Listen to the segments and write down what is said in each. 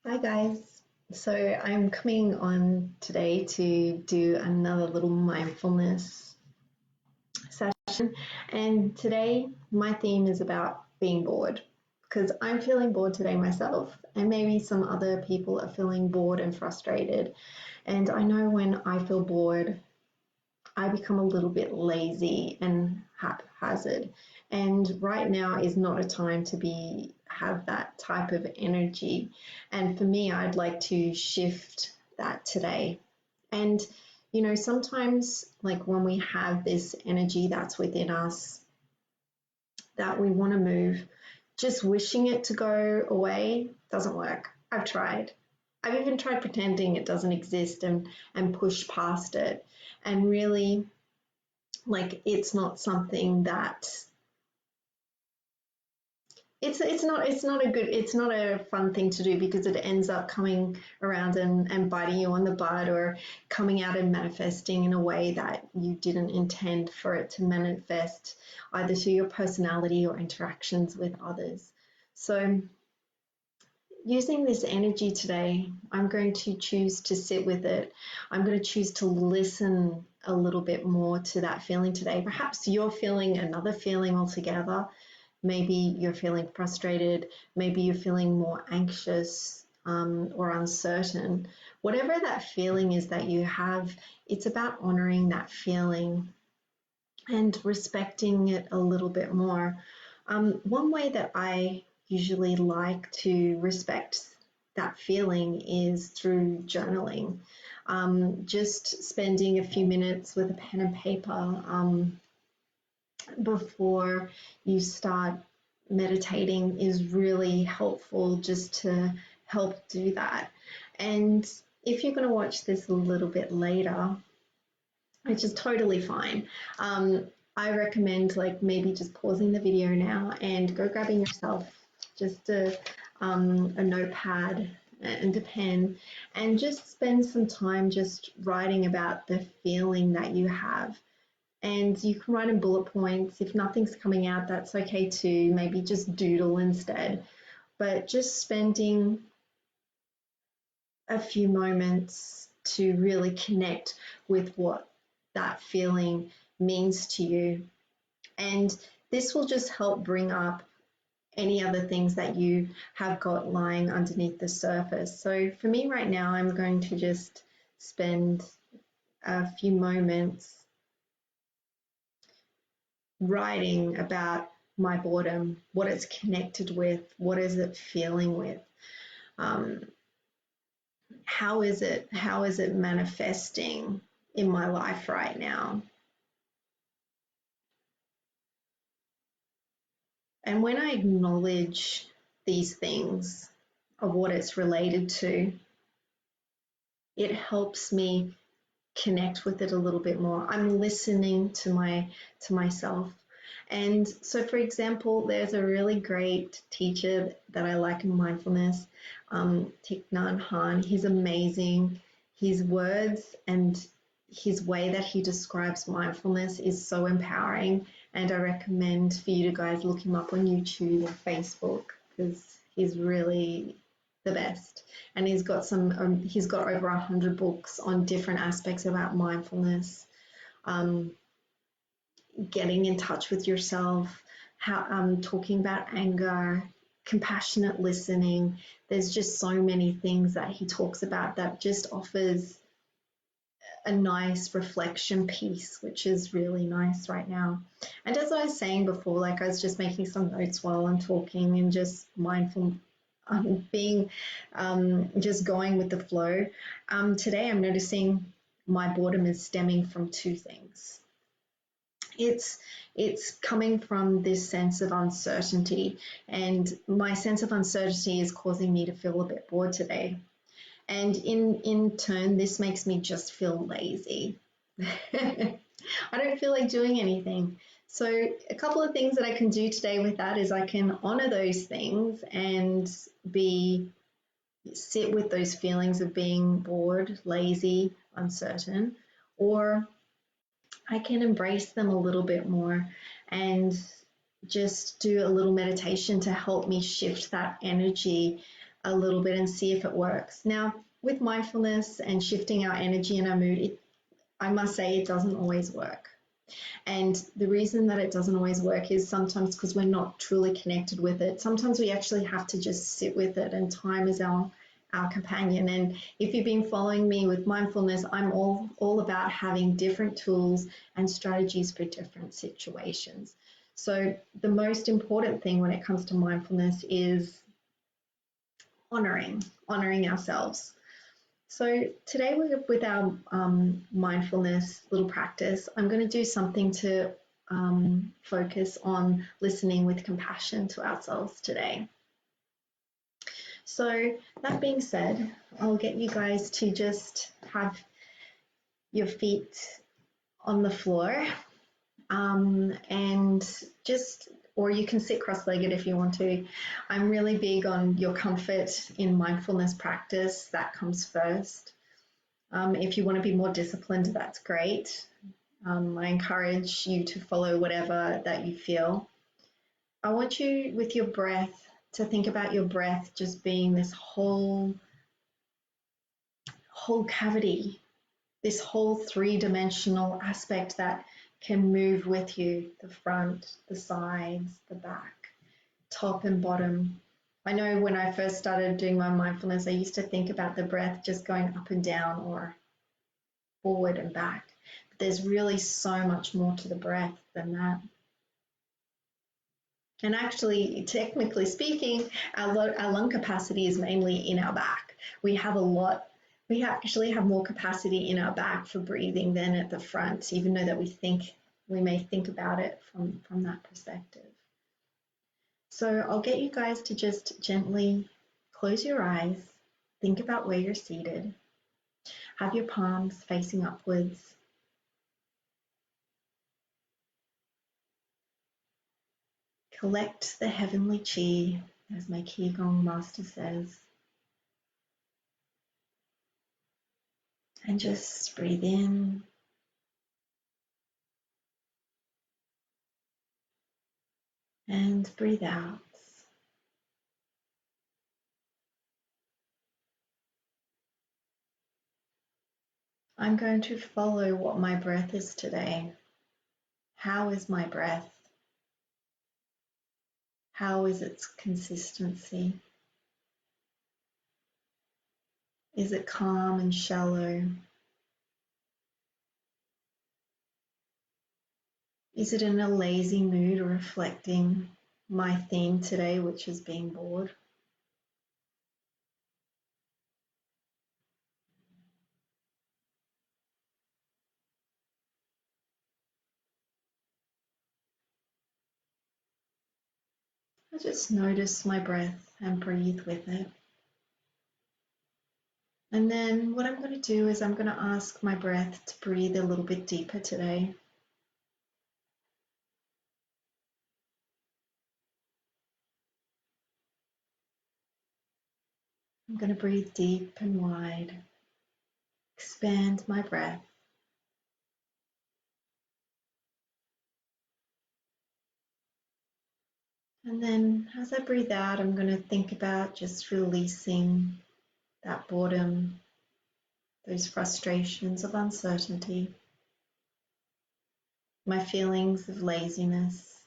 Hi guys. So I'm coming on today to do another little mindfulness session. And today my theme is about being bored because I'm feeling bored today myself, and maybe some other people are feeling bored and frustrated. And I know when I feel bored, I become a little bit lazy and haphazard. And right now is not a time to be have that type of energy. And for me, I'd like to shift that today. And sometimes like when we have this energy that's within us that we want to move, just wishing it to go away doesn't work. I've tried. I've even tried pretending it doesn't exist and push past it. And really, like, it's not something that it's not a fun thing to do, because it ends up coming around and biting you on the butt, or coming out and manifesting in a way that you didn't intend for it to manifest, either through your personality or interactions with others. So using this energy today, I'm going to choose to sit with it. I'm going to choose to listen a little bit more to that feeling today. Perhaps you're feeling another feeling altogether. Maybe you're feeling frustrated. Maybe you're feeling more anxious or uncertain. Whatever that feeling is that you have, it's about honoring that feeling and respecting it a little bit more. One way that I usually like to respect that feeling is through journaling. Just spending a few minutes with a pen and paper before you start meditating is really helpful, just to help do that. And if you're going to watch this a little bit later, which is totally fine, I recommend like maybe just pausing the video now and go grabbing yourself just a notepad and a pen, and just spend some time just writing about the feeling that you have. And you can write in bullet points. If nothing's coming out, that's okay too. Maybe just doodle instead. But just spending a few moments to really connect with what that feeling means to you. And this will just help bring up any other things that you have got lying underneath the surface. So for me right now, I'm going to just spend a few moments writing about my boredom, what it's connected with, what is it feeling with, um, how is it manifesting in my life right now. And when I acknowledge these things of what it's related to, it helps me connect with it a little bit more. I'm listening to myself. And so, for example, there's a really great teacher that I like in mindfulness, thich nhat. He's amazing. His words and his way that he describes mindfulness is so empowering, and I recommend for you to guys look him up on YouTube or Facebook, because he's really the best. And he's got over 100 books on different aspects about mindfulness, getting in touch with yourself, how talking about anger, compassionate listening. There's just so many things that he talks about that just offers a nice reflection piece, which is really nice right now. And as I was saying before, like, I was just making some notes while I'm talking and just mindful, being just going with the flow. Today I'm noticing my boredom is stemming from two things. It's coming from this sense of uncertainty, and my sense of uncertainty is causing me to feel a bit bored today. And in turn, this makes me just feel lazy. I don't feel like doing anything. So a couple of things that I can do today with that is I can honor those things and sit with those feelings of being bored, lazy, uncertain, or I can embrace them a little bit more and just do a little meditation to help me shift that energy a little bit and see if it works. Now, with mindfulness and shifting our energy and our mood, I must say it doesn't always work. And the reason that it doesn't always work is sometimes because we're not truly connected with it. Sometimes we actually have to just sit with it, and time is our companion. And if you've been following me with mindfulness, I'm all about having different tools and strategies for different situations. So the most important thing when it comes to mindfulness is honoring ourselves. So today with our mindfulness little practice, I'm going to do something to focus on listening with compassion to ourselves today. So that being said, I'll get you guys to just have your feet on the floor and just, or you can sit cross-legged if you want to. I'm really big on your comfort in mindfulness practice. That comes first. If you want to be more disciplined, that's great. I encourage you to follow whatever that you feel. I want you, with your breath, to think about your breath just being this whole cavity, this whole three-dimensional aspect that can move with you, the front, the sides, the back, top and bottom. I know when I first started doing my mindfulness, I used to think about the breath just going up and down or forward and back. But there's really so much more to the breath than that. And actually, technically speaking, our lung capacity is mainly in our back. We actually have more capacity in our back for breathing than at the front, even though that we may think about it from that perspective. So I'll get you guys to just gently close your eyes, think about where you're seated, have your palms facing upwards. Collect the heavenly chi, as my Qigong master says. And just breathe in. And breathe out. I'm going to follow what my breath is today. How is my breath? How is its consistency? Is it calm and shallow? Is it in a lazy mood or reflecting my theme today, which is being bored? I just notice my breath and breathe with it. And then what I'm going to do is I'm going to ask my breath to breathe a little bit deeper today. I'm going to breathe deep and wide, expand my breath. And then as I breathe out, I'm going to think about just releasing that boredom, those frustrations of uncertainty, my feelings of laziness.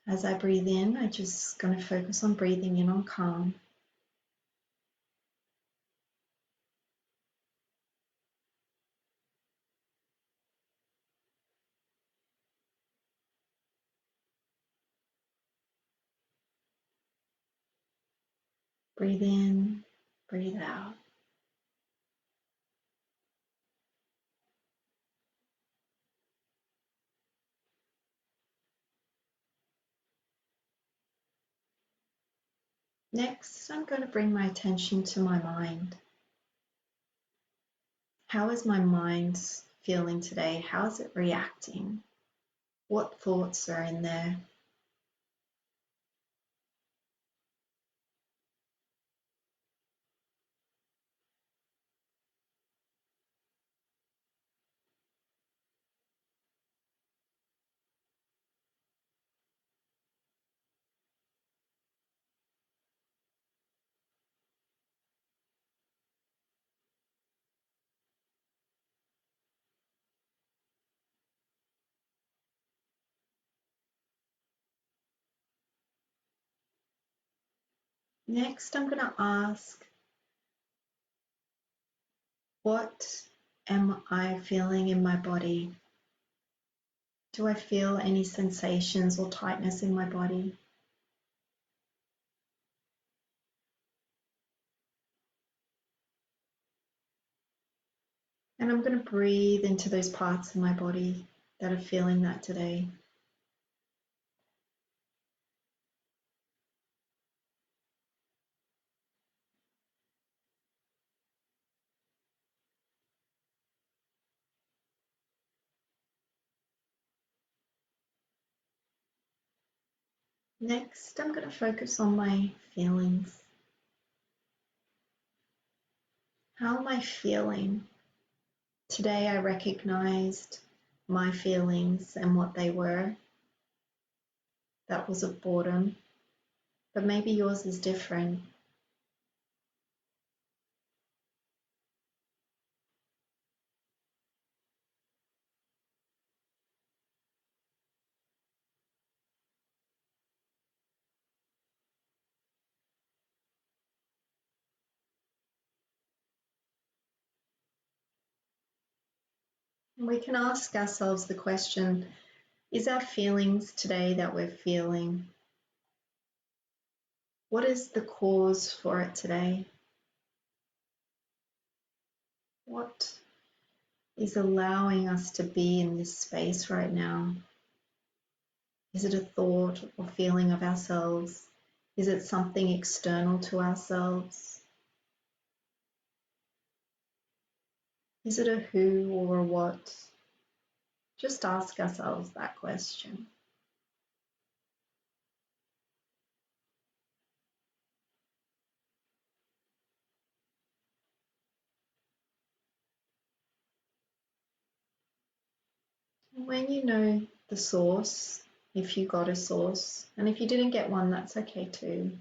As I breathe in, I'm just going to focus on breathing in on calm. Breathe in, breathe out. Next, I'm going to bring my attention to my mind. How is my mind feeling today? How is it reacting? What thoughts are in there? Next, I'm going to ask, what am I feeling in my body? Do I feel any sensations or tightness in my body? And I'm going to breathe into those parts of my body that are feeling that today. Next, I'm going to focus on my feelings. How am I feeling? Today, I recognized my feelings and what they were. That was of boredom, but maybe yours is different. And we can ask ourselves the question, is our feelings today that we're feeling, what is the cause for it today? What is allowing us to be in this space right now? Is it a thought or feeling of ourselves? Is it something external to ourselves? Is it a who or a what? Just ask ourselves that question. When you know the source, if you got a source, and if you didn't get one, that's okay too.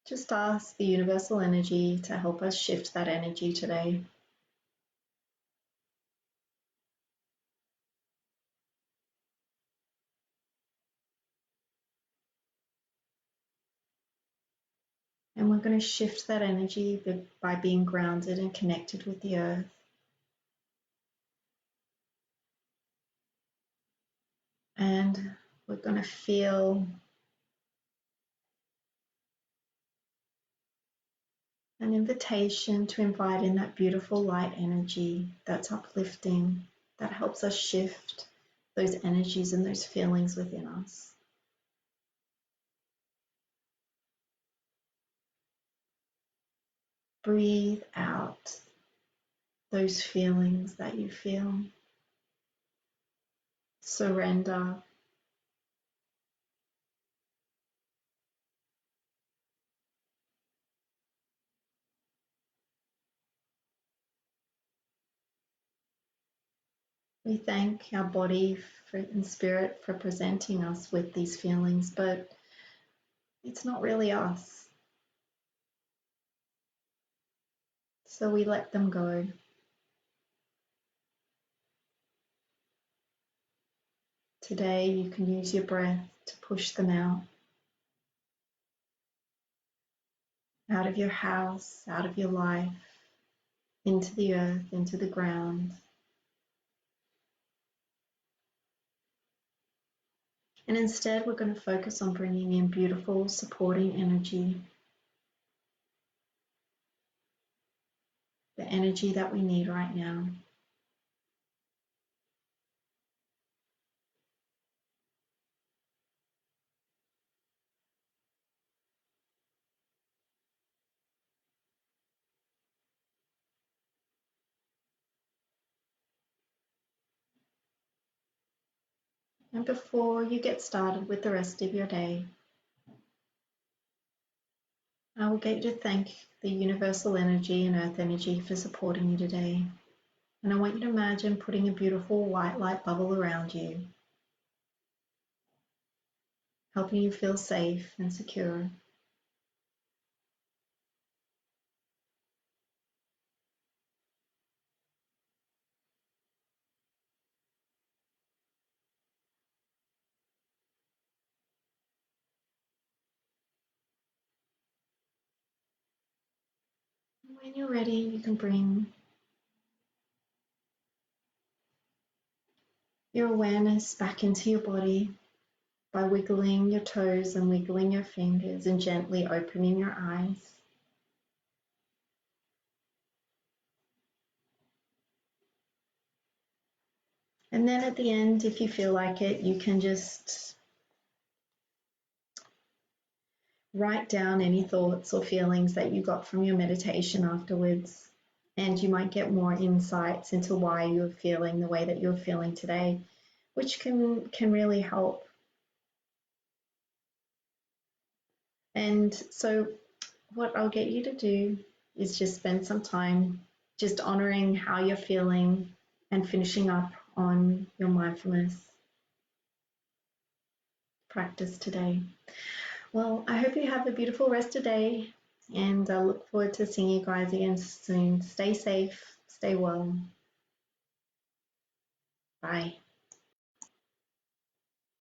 Just ask the universal energy to help us shift that energy today. And we're going to shift that energy by being grounded and connected with the earth. And we're going to feel an invitation to invite in that beautiful light energy that's uplifting, that helps us shift those energies and those feelings within us. Breathe out those feelings that you feel. Surrender. We thank our body and spirit for presenting us with these feelings, but it's not really us. So we let them go. Today you can use your breath to push them out of your house, out of your life, into the earth, into the ground. And instead, we're going to focus on bringing in beautiful, supporting energy, the energy that we need right now. And before you get started with the rest of your day, I will get you to thank the universal energy and earth energy for supporting you today. And I want you to imagine putting a beautiful white light bubble around you, helping you feel safe and secure. When you're ready, you can bring your awareness back into your body by wiggling your toes and wiggling your fingers and gently opening your eyes. And then at the end, if you feel like it, you can just write down any thoughts or feelings that you got from your meditation afterwards. And you might get more insights into why you're feeling the way that you're feeling today, which can really help. And so what I'll get you to do is just spend some time just honoring how you're feeling and finishing up on your mindfulness practice today. Well, I hope you have a beautiful rest of the day, and I look forward to seeing you guys again soon. Stay safe, stay well. Bye.